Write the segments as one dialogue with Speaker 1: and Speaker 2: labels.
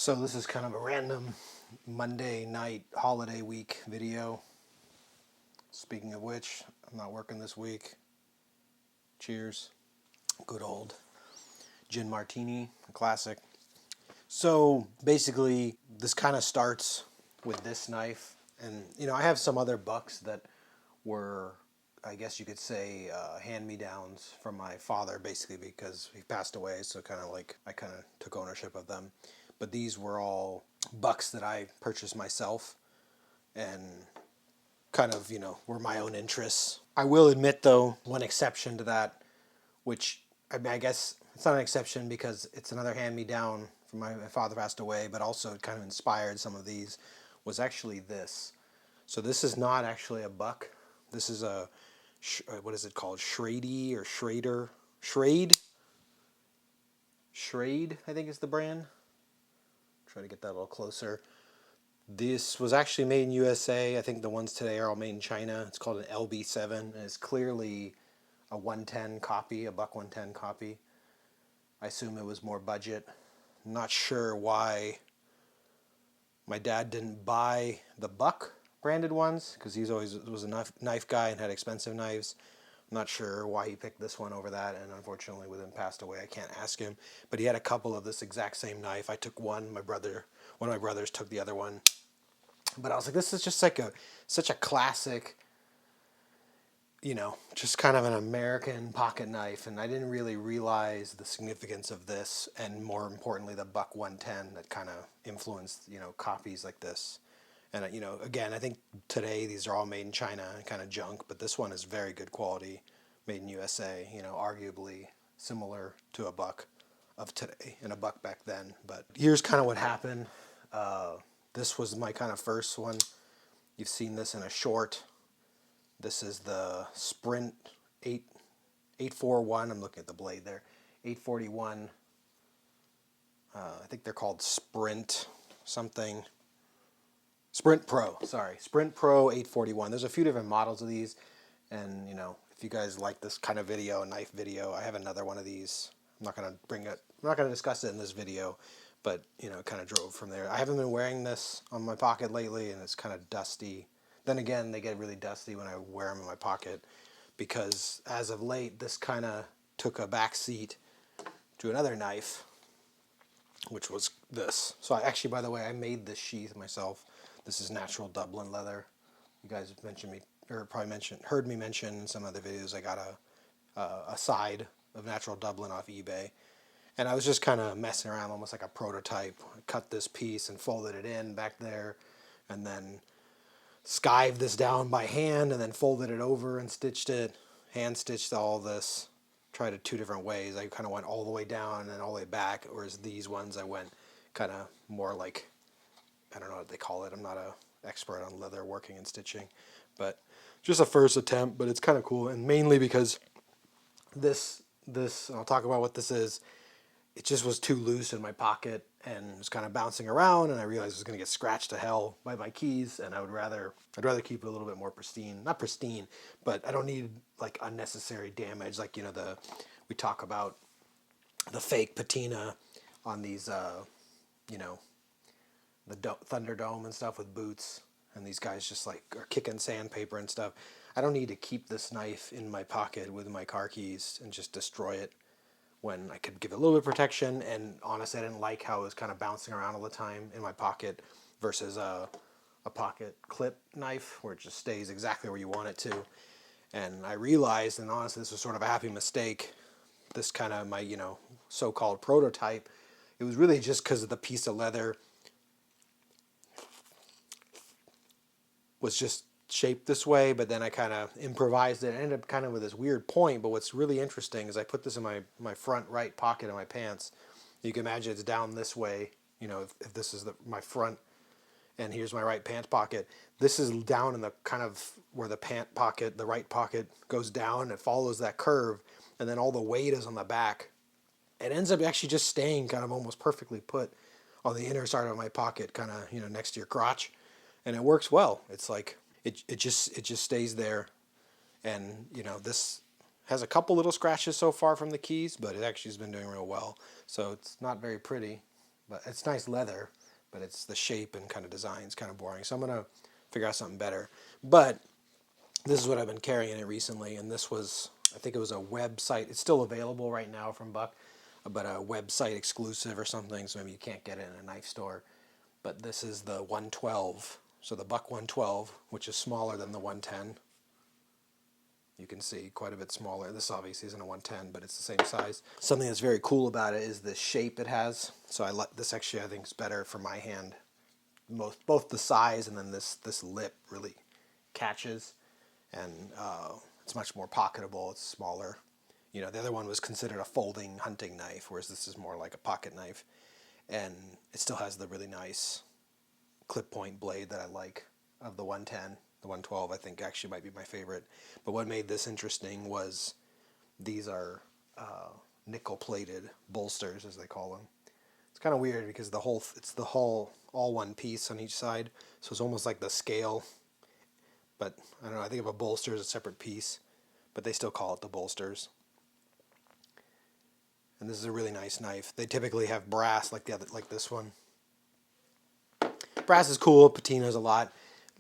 Speaker 1: So this is kind of a random Monday night holiday week video. Speaking of which, I'm not working this week. Cheers. Good old gin martini, a classic. So basically, this kind of starts with this knife. And, I have some other bucks that were, I guess you could say, hand-me-downs from my father, basically, because he passed away. So I kind of took ownership of them. But these were all bucks that I purchased myself and kind of, were my own interests. I will admit, though, one exception to that, which, I guess it's not an exception because it's another hand-me-down from my father passed away, but also it kind of inspired some of these, was actually this. So this is not actually a buck. This is what is it called? Schrade or Schrader? Schrade? Schrade, I think is the brand. Try to get that a little closer. This was actually made in USA. I think the ones today are all made in China. It's called an LB7, and it's clearly a 110 copy, a buck 110 copy. I assume it was more budget. Not sure why my dad didn't buy the buck branded ones, because he always was a knife guy and had expensive knives. I'm not sure why he picked this one over that, and unfortunately with him passed away, I can't ask him. But he had a couple of this exact same knife. I took one, one of my brothers took the other one. But I was like, this is just like such a classic, just kind of an American pocket knife. And I didn't really realize the significance of this, and more importantly, the Buck 110 that kind of influenced, copies like this. And, again, I think today these are all made in China and kind of junk, but this one is very good quality, made in USA, arguably similar to a buck of today and a buck back then. But here's kind of what happened. This was my kind of first one. You've seen this in a short. This is the Sprint 841. I'm looking at the blade there. 841. I think they're called Sprint something. Sprint Pro, sorry. Sprint Pro 841. There's a few different models of these. And, if you guys like this kind of video, knife video, I have another one of these. I'm not going to discuss it in this video, but, it kind of drove from there. I haven't been wearing this on my pocket lately, and it's kind of dusty. Then again, they get really dusty when I wear them in my pocket, because as of late, this kind of took a back seat to another knife, which was this. So by the way, I made this sheath myself. This is natural Dublin leather. You guys have heard me mention in some other videos. I got a side of natural Dublin off eBay, and I was just kind of messing around, almost like a prototype. I cut this piece and folded it in back there, and then skived this down by hand, and then folded it over and stitched it. Hand stitched all this. Tried it two different ways. I kind of went all the way down and all the way back, whereas these ones I went kind of more like, I don't know what they call it. I'm not an expert on leather working and stitching, but just a first attempt. But it's kind of cool, and mainly because this I'll talk about what this is. It just was too loose in my pocket and was kind of bouncing around, and I realized it was going to get scratched to hell by my keys, and I'd rather keep it a little bit more pristine. Not pristine, but I don't need like unnecessary damage, like we talk about the fake patina on these the Thunderdome and stuff with boots, and these guys just like are kicking sandpaper and stuff. I don't need to keep this knife in my pocket with my car keys and just destroy it when I could give it a little bit of protection. And honestly, I didn't like how it was kind of bouncing around all the time in my pocket versus a pocket clip knife where it just stays exactly where you want it to. And I realized, and honestly, this was sort of a happy mistake, this kind of my, so-called prototype, it was really just because of the piece of leather was just shaped this way, but then I kind of improvised it. I ended up kind of with this weird point, but what's really interesting is I put this in my front right pocket of my pants. You can imagine it's down this way, if this is my front, and here's my right pants pocket. This is down in the kind of where the right pocket goes down. It follows that curve, and then all the weight is on the back. It ends up actually just staying kind of almost perfectly put on the inner side of my pocket, kind of, next to your crotch. And it works well. It's like it just stays there, and this has a couple little scratches so far from the keys, but it actually has been doing real well. So it's not very pretty, but it's nice leather, but it's the shape and kind of design is kind of boring. So I'm gonna figure out something better. But this is what I've been carrying it recently, and this was, I think it was a website. It's still available right now from Buck, but a website exclusive or something. So maybe you can't get it in a knife store. But this is the 112. So the Buck 112, which is smaller than the 110. You can see quite a bit smaller. This obviously isn't a 110, but it's the same size. Something that's very cool about it is the shape it has. So I like this, actually I think is better for my hand. Both the size and then this lip really catches, and it's much more pocketable. It's smaller. The other one was considered a folding hunting knife, whereas this is more like a pocket knife, and it still has the really nice clip point blade that I like of the 110. The 112 I think actually might be my favorite. But what made this interesting was these are nickel plated bolsters, as they call them. It's kind of weird because it's the whole all one piece on each side, so it's almost like the scale. But I don't know. I think of a bolster as a separate piece, but they still call it the bolsters. And this is a really nice knife. They typically have brass like this one. Brass is cool. Patina's a lot.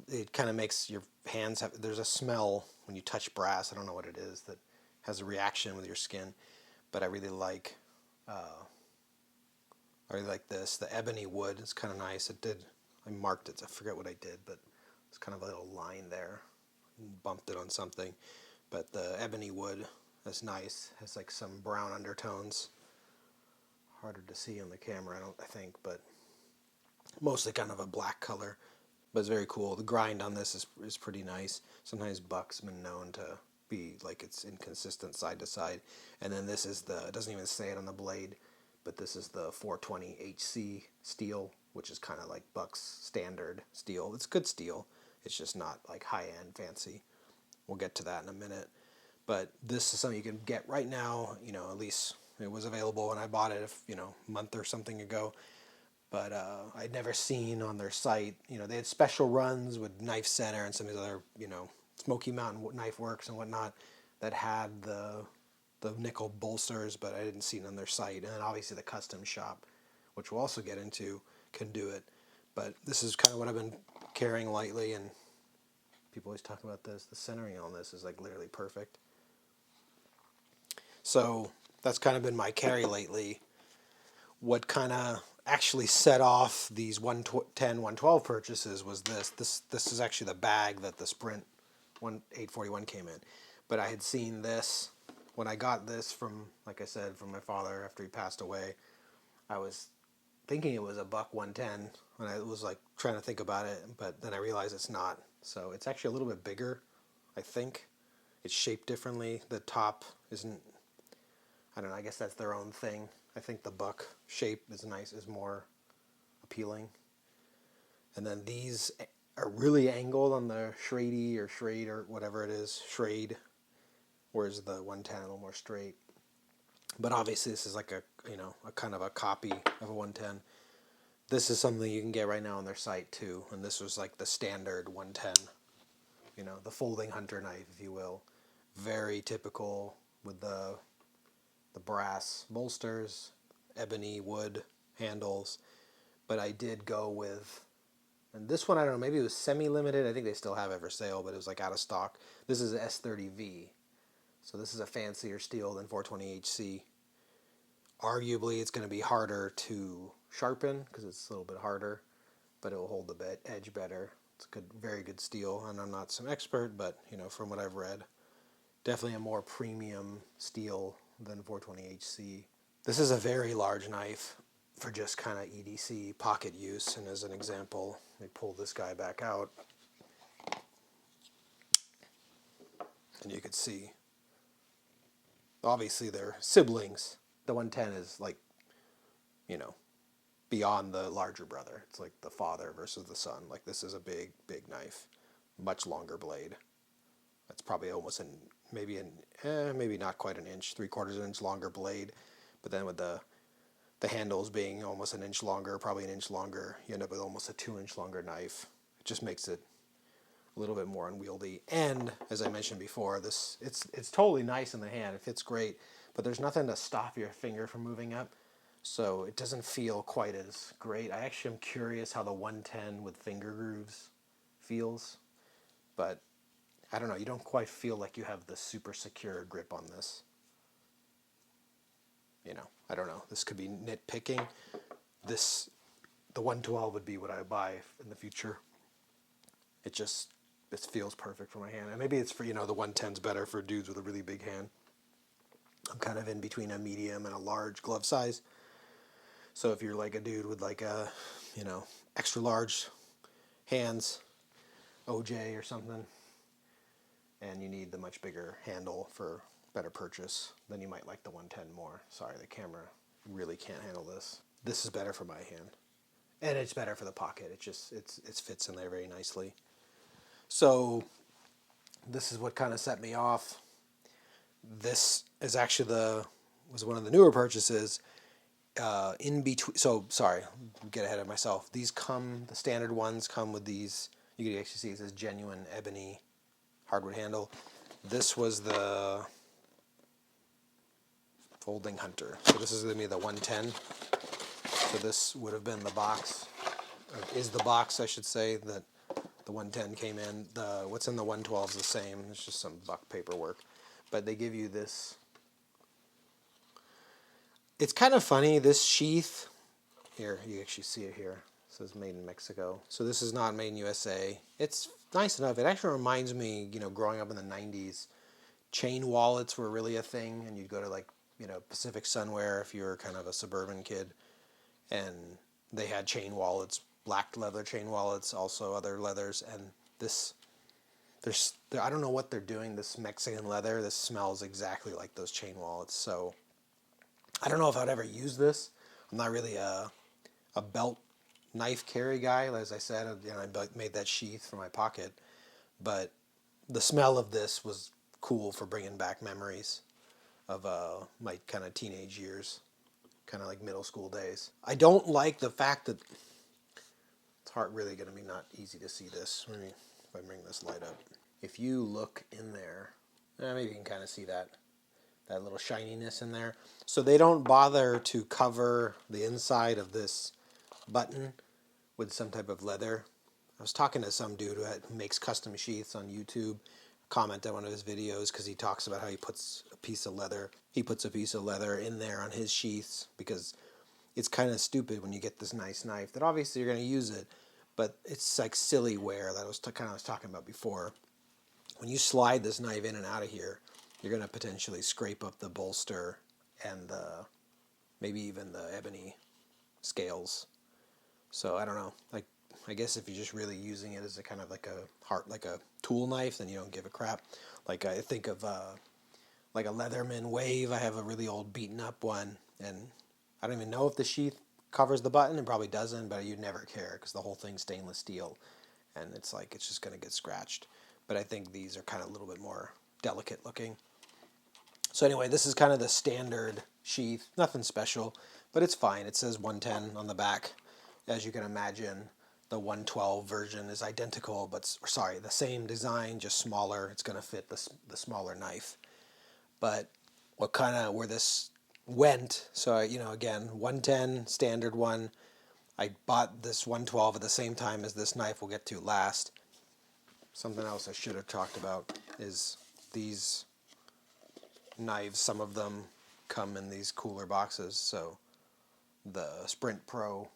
Speaker 1: It kind of makes your hands have. There's a smell when you touch brass. I don't know what it is that has a reaction with your skin, but I really like. I really like this. The ebony wood is kind of nice. I marked it. I forget what I did, but it's kind of a little line there. Bumped it on something, but the ebony wood is nice. Has like some brown undertones. Harder to see on the camera, I think, but mostly kind of a black color. But it's very cool. The grind on this is pretty nice. Sometimes Buck's been known to be like it's inconsistent side to side. And then this is it doesn't even say it on the blade, but this is the 420 HC steel, which is kind of like Buck's standard steel. It's good steel. It's just not like high-end fancy. We'll get to that in a minute. But this is something you can get right now, at least it was available when I bought it, a month or something ago. But I'd never seen on their site, they had special runs with Knife Center and some of these other, Smoky Mountain Knife Works and whatnot that had the nickel bolsters, but I didn't see it on their site. And then obviously the custom shop, which we'll also get into, can do it. But this is kind of what I've been carrying lightly, and people always talk about this. The centering on this is like literally perfect. So that's kind of been my carry lately. What kind of actually set off these 110, 112 purchases was this. This is actually the bag that the Sprint 841 came in. But I had seen this when I got this from, like I said, from my father after he passed away. I was thinking it was a Buck 110 when I was like trying to think about it, but then I realized it's not. So it's actually a little bit bigger, I think. It's shaped differently. The top isn't, I don't know, I guess that's their own thing. I think the Buck shape is more appealing. And then these are really angled on the Schrade or whatever it is, Schrade, whereas the 110 a little more straight. But obviously this is like a kind of a copy of a 110. This is something you can get right now on their site too, and this was like the standard 110, the folding hunter knife, if you will. Very typical with the brass bolsters, ebony wood handles, but I did go with, and this one I don't know, maybe it was semi-limited. I think they still have it for sale, but it was like out of stock. This is S30V, so this is a fancier steel than 420HC. Arguably, it's going to be harder to sharpen because it's a little bit harder, but it will hold the edge better. It's good, very good steel, and I'm not some expert, but from what I've read, definitely a more premium steel than 420HC. This is a very large knife for just kind of EDC pocket use, and as an example, they pull this guy back out, and you could see, obviously they're siblings. The 110 is like, beyond the larger brother. It's like the father versus the son. Like this is a big, big knife, much longer blade. That's probably almost maybe not quite an inch, 3/4 inch longer blade, but then with the handles being almost an inch longer, probably an inch longer, you end up with almost a 2-inch longer knife. It just makes it a little bit more unwieldy. And as I mentioned before, it's totally nice in the hand. It fits great, but there's nothing to stop your finger from moving up. So it doesn't feel quite as great. I actually am curious how the 110 with finger grooves feels, but I don't know, you don't quite feel like you have the super secure grip on this. I don't know. This could be nitpicking. The 112 would be what I buy in the future. It feels perfect for my hand. And maybe it's for, the 110's better for dudes with a really big hand. I'm kind of in between a medium and a large glove size. So if you're like a dude with like a, extra large hands, OJ or something, and you need the much bigger handle for better purchase, then you might like the 110 more. Sorry, the camera really can't handle this. This is better for my hand. And it's better for the pocket. It fits in there very nicely. So this is what kind of set me off. This is actually was one of the newer purchases. In between, so sorry, get ahead of myself. The standard ones come with these. You can actually see it says genuine ebony hardwood handle. This was the Folding Hunter. So this is going to be the 110. So this would have been the box, or is the box, I should say, that the 110 came in. What's in the 112 is the same. It's just some buck paperwork. But they give you this. It's kind of funny, this sheath. Here, you actually see it here. It says made in Mexico. So this is not made in USA. It's nice enough. It actually reminds me, growing up in the 90s, chain wallets were really a thing. And you'd go to like, Pacific Sunwear if you were kind of a suburban kid. And they had chain wallets, black leather chain wallets, also other leathers. And I don't know what they're doing, this Mexican leather. This smells exactly like those chain wallets. So I don't know if I'd ever use this. I'm not really a belt knife carry guy. As I said, I made that sheath for my pocket. But the smell of this was cool for bringing back memories of my kind of teenage years, kind of like middle school days. I don't like the fact that it's really going to be not easy to see this. Maybe if I bring this light up. If you look in there, maybe you can kind of see that little shininess in there. So they don't bother to cover the inside of this button with some type of leather. I was talking to some dude who makes custom sheaths on YouTube. Comment on one of his videos because he talks about how he puts a piece of leather in there on his sheaths, because it's kind of stupid when you get this nice knife that obviously you're going to use it, but it's like silly wear that I was talking about before. When you slide this knife in and out of here, you're going to potentially scrape up the bolster and maybe even the ebony scales. So I don't know. Like, I guess if you're just really using it as a kind of like a tool knife, then you don't give a crap. Like I think of like a Leatherman Wave. I have a really old beaten up one, and I don't even know if the sheath covers the button. It probably doesn't, but you'd never care because the whole thing's stainless steel, and it's just going to get scratched. But I think these are kind of a little bit more delicate looking. So anyway, this is kind of the standard sheath. Nothing special, but it's fine. It says 110 on the back. As you can imagine, the 112 version is identical, the same design, just smaller. It's going to fit the smaller knife. But where this went, so, again, 110, standard one. I bought this 112 at the same time as this knife we'll get to last. Something else I should have talked about is these knives. Some of them come in these cooler boxes. So the Sprint Pro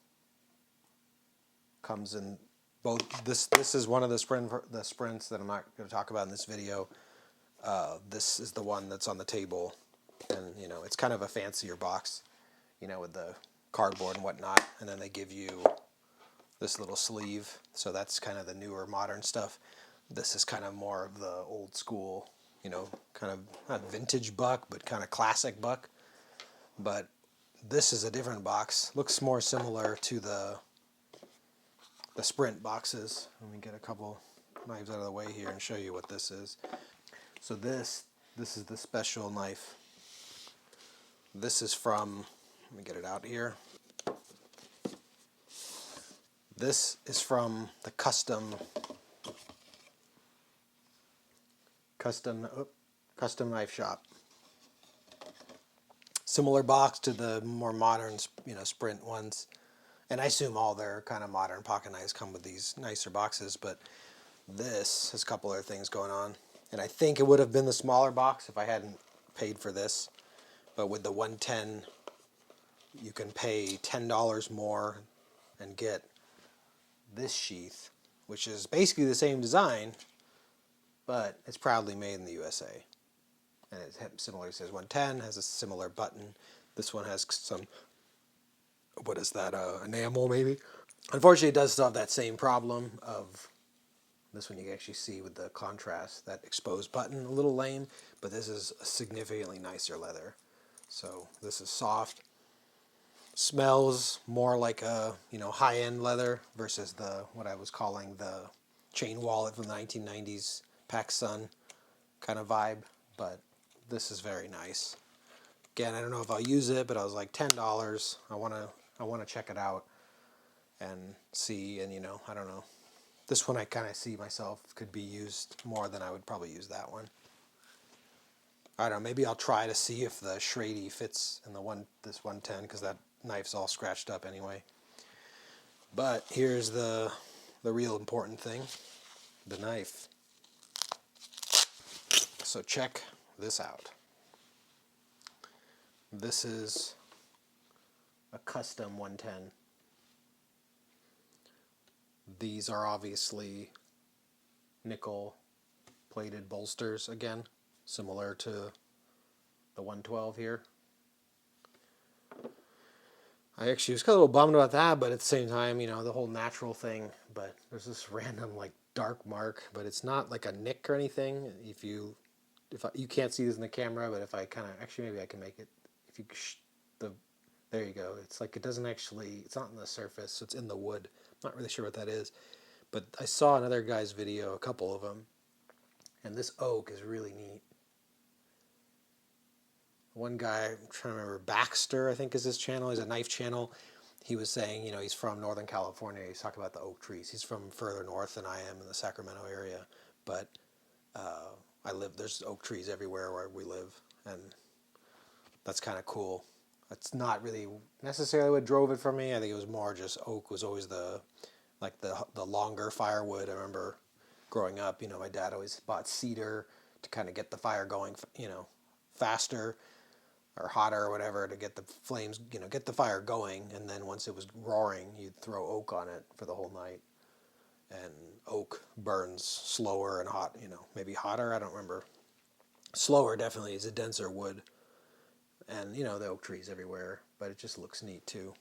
Speaker 1: comes in both. This is one of the sprints that I'm not going to talk about in this video. This is the one that's on the table, and it's kind of a fancier box, with the cardboard and whatnot. And then they give you this little sleeve. So that's kind of the newer modern stuff. This is kind of more of the old school, kind of not vintage buck, but kind of classic buck. But this is a different box. Looks more similar to the Sprint boxes. Let me get a couple knives out of the way here and show you what this is. So this is the special knife. This is from, let me get it out here. This is from the custom knife shop. similar box to the more modern, Sprint ones. And I assume all their kind of modern pocket knives come with these nicer boxes, but this has a couple other things going on. And I think it would have been the smaller box if I hadn't paid for this. But with the 110, you can pay $10 more and get this sheath, which is basically the same design, but it's proudly made in the USA. And it similarly says 110, has a similar button. This one has some, what is that, enamel maybe? Unfortunately, it does still have that same problem of this one you can actually see with the contrast, that exposed button, a little lame, but this is a significantly nicer leather. So this is soft, smells more like a high-end leather versus what I was calling the chain wallet from the 1990s PacSun kind of vibe, but this is very nice. Again, I don't know if I'll use it, but I was like $10. I want to check it out and see, and I don't know. This one I kind of see myself could be used more than I would probably use that one. I don't know, maybe I'll try to see if the Schrady fits in this 110, because that knife's all scratched up anyway. But here's the real important thing, the knife. So check this out. This is a custom 110. These are obviously nickel plated bolsters again, similar to the 112 here. I actually was kind of a little bummed about that, but at the same time, the whole natural thing, but there's this random dark mark, but it's not like a nick or anything. You can't see this in the camera, but if I kind of, actually maybe I can make it, if you, there you go. It's like it doesn't actually, it's not on the surface, so it's in the wood. I'm not really sure what that is, but I saw another guy's video, a couple of them, and this oak is really neat. One guy, I'm trying to remember, Baxter, I think is his channel. He's a knife channel. He was saying, he's from Northern California. He's talking about the oak trees. He's from further north than I am in the Sacramento area. But there's oak trees everywhere where we live. And that's kind of cool. That's not really necessarily what drove it for me. I think it was more just oak was always the longer firewood. I remember growing up, my dad always bought cedar to kind of get the fire going, faster or hotter or whatever, to get the flames, get the fire going. And then once it was roaring, you'd throw oak on it for the whole night. And oak burns slower and hot, maybe hotter, I don't remember. Slower definitely, is a denser wood. And, the oak trees everywhere, but it just looks neat too.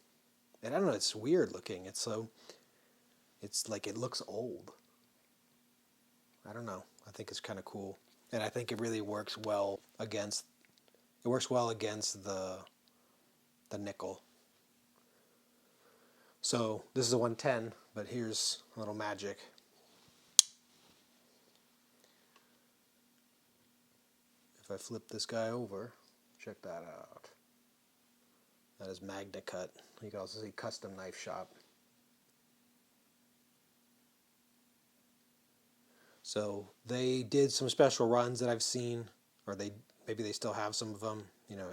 Speaker 1: And I don't know, it's weird looking. It's like it looks old. I don't know. I think it's kind of cool. And I think it really works well against the nickel. So this is a 110, but here's a little magic. If I flip this guy over, check that out. That is MagnaCut. You can also see Custom Knife Shop. So they did some special runs that I've seen, or maybe they still have some of them,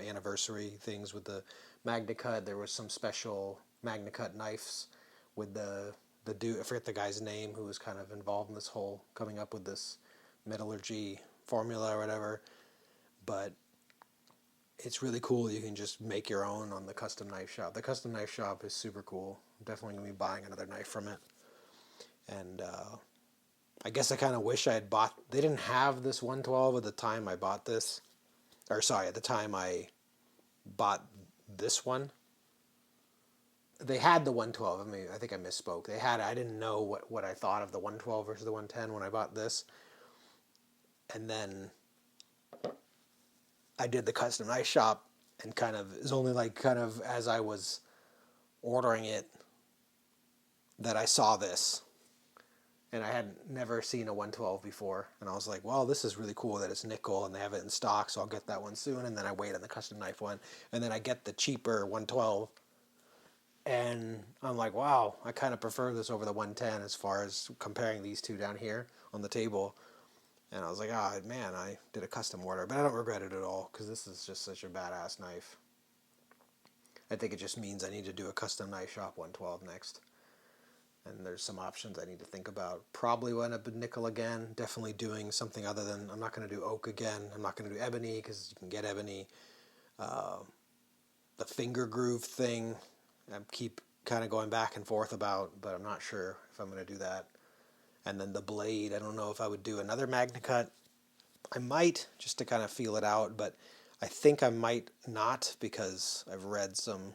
Speaker 1: anniversary things with the MagnaCut. There was some special MagnaCut knives with the dude, I forget the guy's name, who was kind of involved in this whole coming up with this metallurgy formula or whatever. But it's really cool. You can just make your own on the Custom Knife Shop. The Custom Knife Shop is super cool. I'm definitely going to be buying another knife from it. And I guess I kind of wish I had bought... They didn't have this 112 at the time I bought this. At the time I bought this one. They had the 112. I think I misspoke. They had it. I didn't know what I thought of the 112 versus the 110 when I bought this. And then I did the Custom Knife Shop, and kind of, it was only as I was ordering it that I saw this. And I had never seen a 112 before. And I was like, well, this is really cool that it's nickel and they have it in stock, so I'll get that one soon. And then I wait on the custom knife one. And then I get the cheaper 112. And I'm like, wow, I kind of prefer this over the 110 as far as comparing these two down here on the table. And I was like, man, I did a custom order. But I don't regret it at all, because this is just such a badass knife. I think it just means I need to do a custom knife shop 112 next. And there's some options I need to think about. Probably will end up with nickel again. Definitely doing something other than, I'm not going to do oak again. I'm not going to do ebony because you can get ebony. The finger groove thing, I keep kind of going back and forth about, but I'm not sure if I'm going to do that. And then the blade, I don't know if I would do another MagnaCut. I might, just to kind of feel it out, but I think I might not, because I've read some,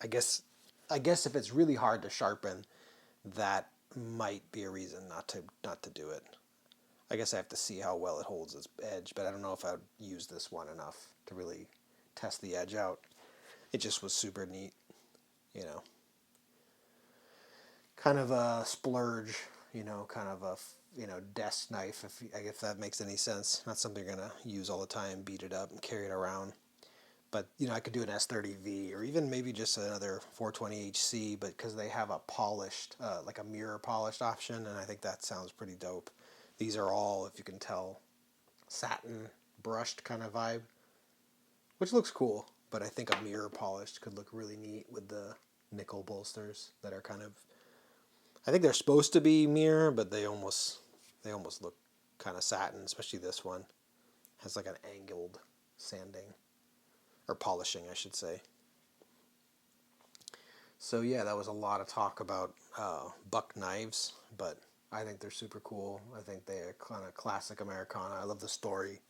Speaker 1: I guess if it's really hard to sharpen, that might be a reason not to do it. I guess I have to see how well it holds its edge, but I don't know if I'd use this one enough to really test the edge out. It just was super neat, you know. Kind of a splurge, kind of a desk knife, if that makes any sense. Not something you're gonna use all the time, beat it up and carry it around. But I could do an S30V or even maybe just another 420HC, but because they have a polished, like a mirror polished option, and I think that sounds pretty dope. These are all, if you can tell, satin brushed kind of vibe, which looks cool. But I think a mirror polished could look really neat with the nickel bolsters that are kind of, I think they're supposed to be mirror, but they almost look kind of satin, especially this one. Has like an angled sanding, or polishing, I should say. So yeah, that was a lot of talk about buck knives, but I think they're super cool. I think they're kind of classic Americana. I love the story.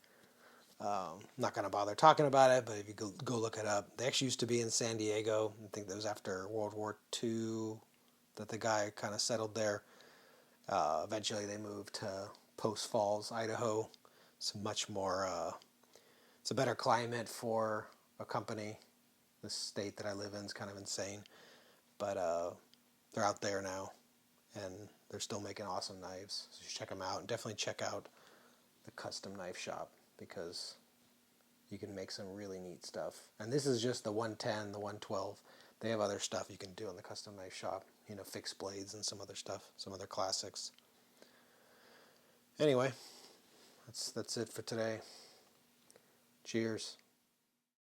Speaker 1: Not going to bother talking about it, but if you go look it up, they actually used to be in San Diego. I think that was after World War II that the guy kind of settled there. Eventually they moved to Post Falls, Idaho. It's much more, it's a better climate for a company. The state that I live in is kind of insane. But they're out there now, and they're still making awesome knives. So you should check them out, and definitely check out the custom knife shop, because you can make some really neat stuff. And this is just the 110, the 112. They have other stuff you can do in the custom knife shop, fixed blades and some other stuff, some other classics. Anyway, that's it for today. Cheers.